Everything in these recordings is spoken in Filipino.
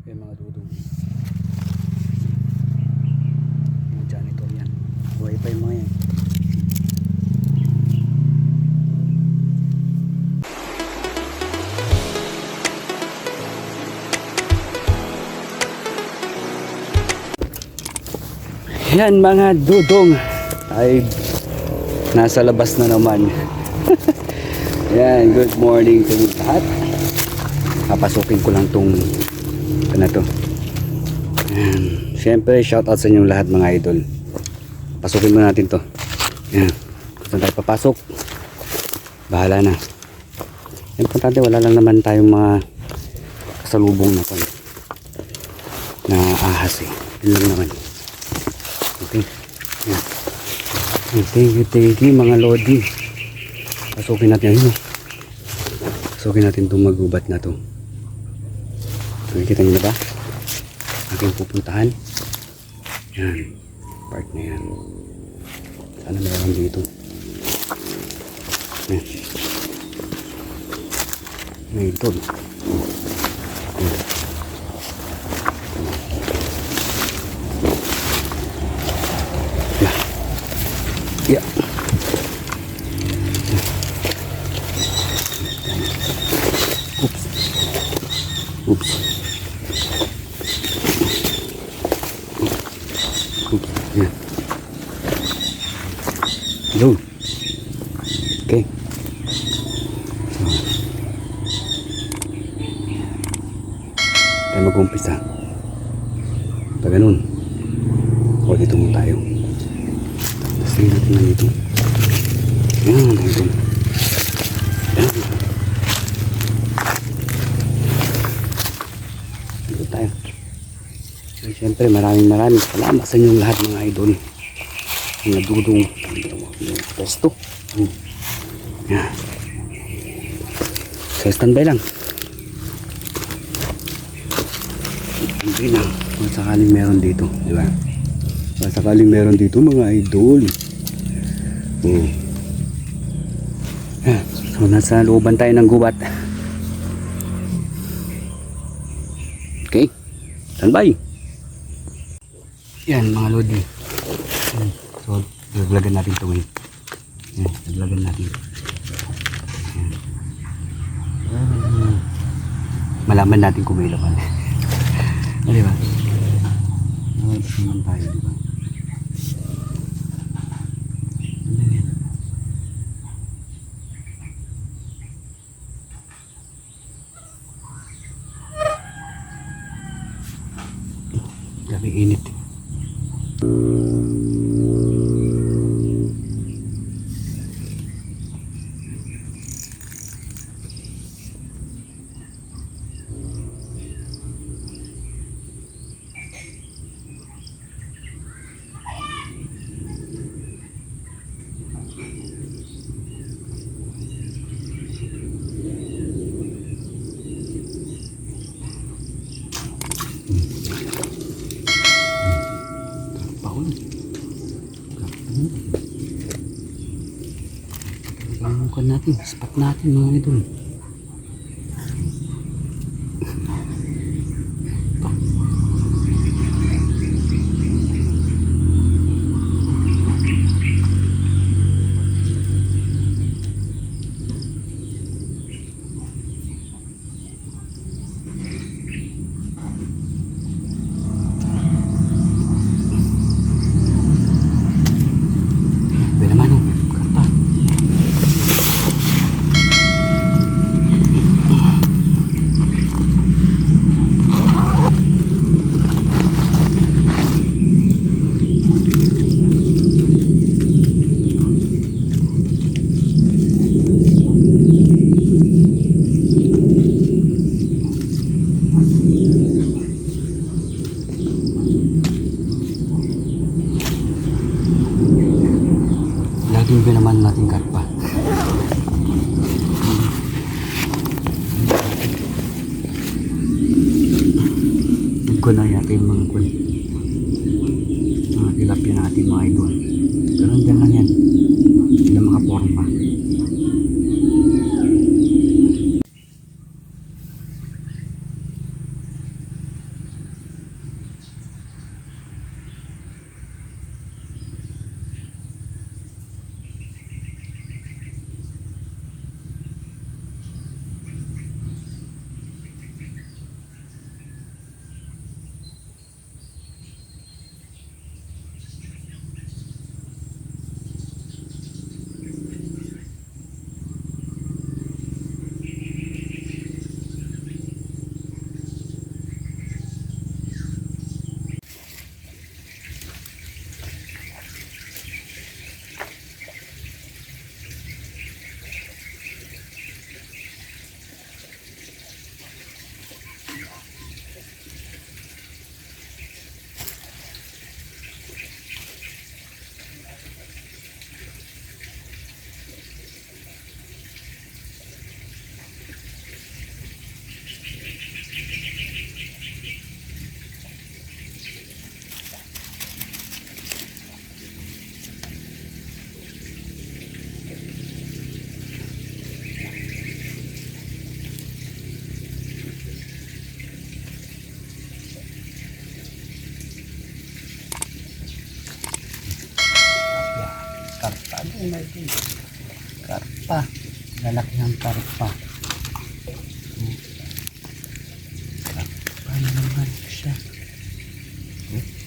Yung mga dudong. Mga janitor yan. Buhay pa yung mga yan. Yan mga dudong. Ay nasa labas na naman. Yan, good morning to lahat. Papasukin ko lang tong ano to. Yan. Siyempre shoutout sa inyong lahat mga idol. Pasukin muna natin to. Yan. Kung tayo papasok, bahala na. Importante wala lang naman tayong mga kasalubong na to na ahas eh. Yun lang naman. Okay. Yan. Thank you mga lodi. Pasukin natin yun. Pasukin natin itong magubat na to. Nakikita nyo na ba? Aking pupuntahan. Yan. Part na yan. Sana meron dito. Yan. May ito. Yan. Yeah. Oops. Oops. Oops. Yeah. Hello. Okay. So, tayo mag-umpisa. Pag ganun, o dito muna tayo. Tingnan natin na dito. Yan, dito. Yan. Dito tayo. So, siyempre maraming salamat sa inyong lahat mga idol. Mga dudong. Yung pesto. Yan. So standby lang. Standby lang. Kung sakaling meron dito. Di ba? Kung sakaling meron dito mga idol. So nasa looban tayo ng gubat. Okay, standby. Yan mga lodi. So naglagan natin ito ngayon. Yan, naglagan natin. Yan. Malaman natin kung may laman. Di ba? Nalabas naman tayo, di ba? Grabe init. Pagkakuan natin, spot natin mga idol. Laging naman natin karpa. Ko na natin mga kun. Mga tilapia natin mga idol. Ganun dyan lang yan. Sila makaporma. Karpa. Lalaki ng karpa. Karpa na naman siya.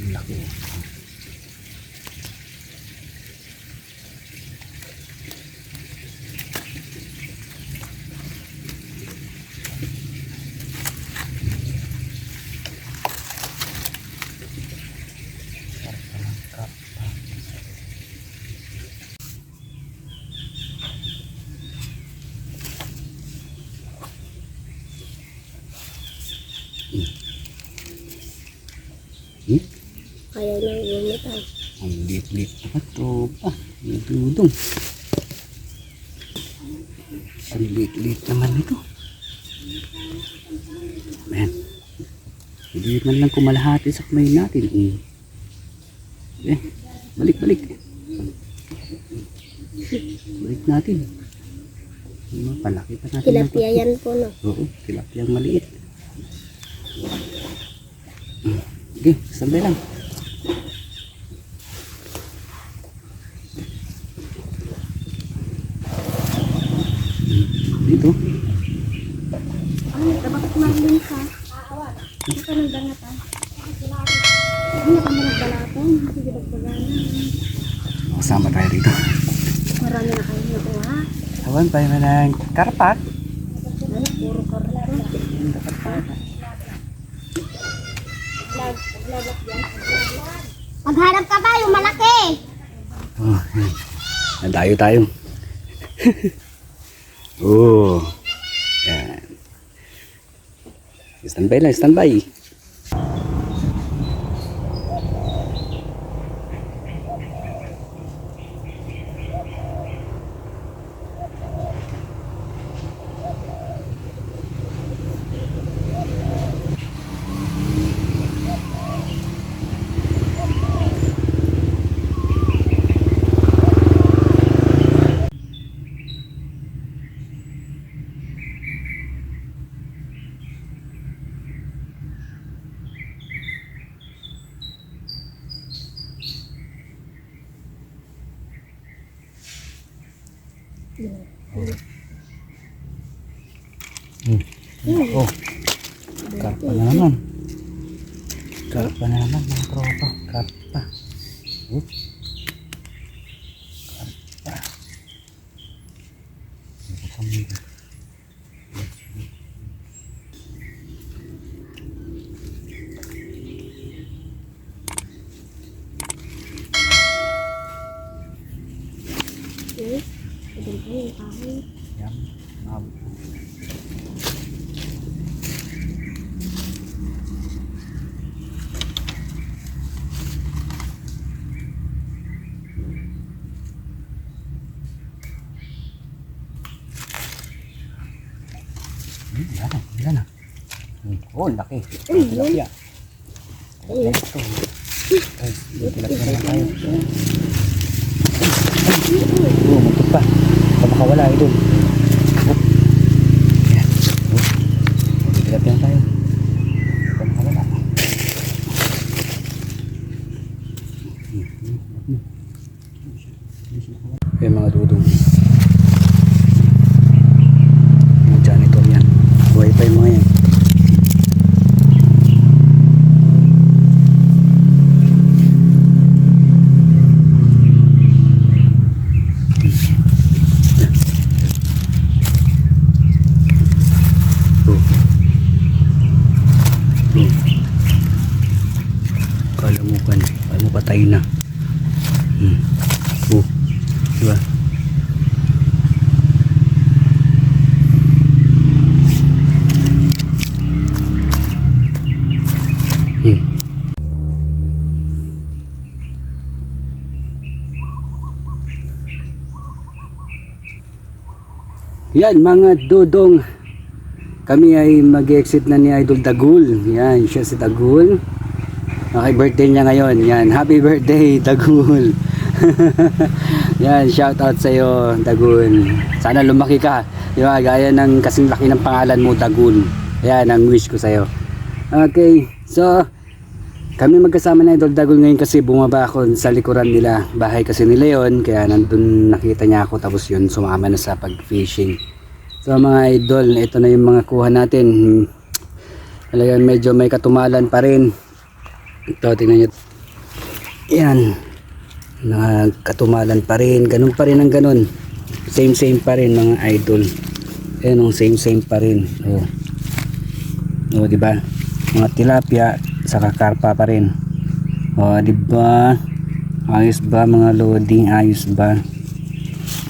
Ang laki. Kaya nang bumitaw. Ang lit-lit na ito. May dudong. Ang lit-lit naman ito. Ayan. Hindi man lang kumalahati sa kamay natin. Balik. Balik natin. Palaki pa natin. Tilapia yan po, no? Oo, tilapia ang maliit. Okay, sandali lang. Dito. Ano, bakit mahalin ka? Hindi ka nagdanatan. Hindi ka nagdanatan. Sige, bagbagan. Kasama tayo dito. Marami na kayo nito, ha? Tawan tayo na ng karpat. Ano, puro karpa. Magharap ka ba yung malaki? Oh, nadayo tayo. Oh. Yan. Standby lang, standby. Oh. Karpa na naman. Karpa na naman mga tropa. Karpa. Karpa. Yan. Yan na. Oh, laki. Tilapia. Ito. Tilapia na tayo. Oh, muntok pa. Makawala ito. Yan. Tilapia na tayo. Makawala. Okay mga dudong. Mga janitor yan. Buhay pa yung mga yan. Kala mo patay na. Diba? Yan mga dudong, kami ay mag-exit na ni Idol Dagul. Yan, siya si Dagul. Okay, birthday niya ngayon. Yan, happy birthday Dagul. Yan, shout out sa iyo Dagul. Sana lumaki ka. Diba, gaya ng kasing laki ng pangalan mo Dagul. Yan ang wish ko sa iyo. Okay, so Kami magkasama na Idol Dagol ngayon kasi bumaba ako sa likuran nila. Bahay kasi nila yon, kaya nandun nakita niya ako tapos yun sumama na sa pag-fishing. So mga idol, ito na yung mga kuha natin. Talagang medyo may katumalan pa rin. Ito, tingnan nyo. Yan. Katumalan pa rin. Ganun pa rin ang ganun. Same pa rin mga idol. Ayan o, same pa rin. O, diba? Mga tilapia, saka karpa pa rin. O, diba? Ayos ba mga loading? Ayos ba?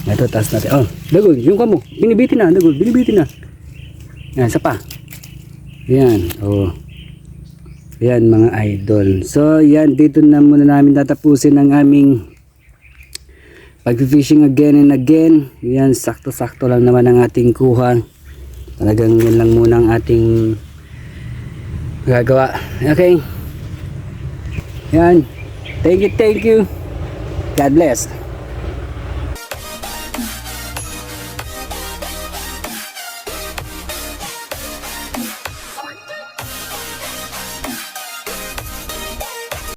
Ito, taas natin. Oh, Dagol, yung kamo. Binibitin na, Dagol. Binibitin na. Yan, isa pa. Yan, oh. Yan mga idol. So, yan, dito na muna namin tatapusin ang aming pag-fishing again and again. Yan, sakto-sakto lang naman ang ating kuha. Talagang yan lang muna ang ating gagawa. Okay. Yan. Thank you. God bless.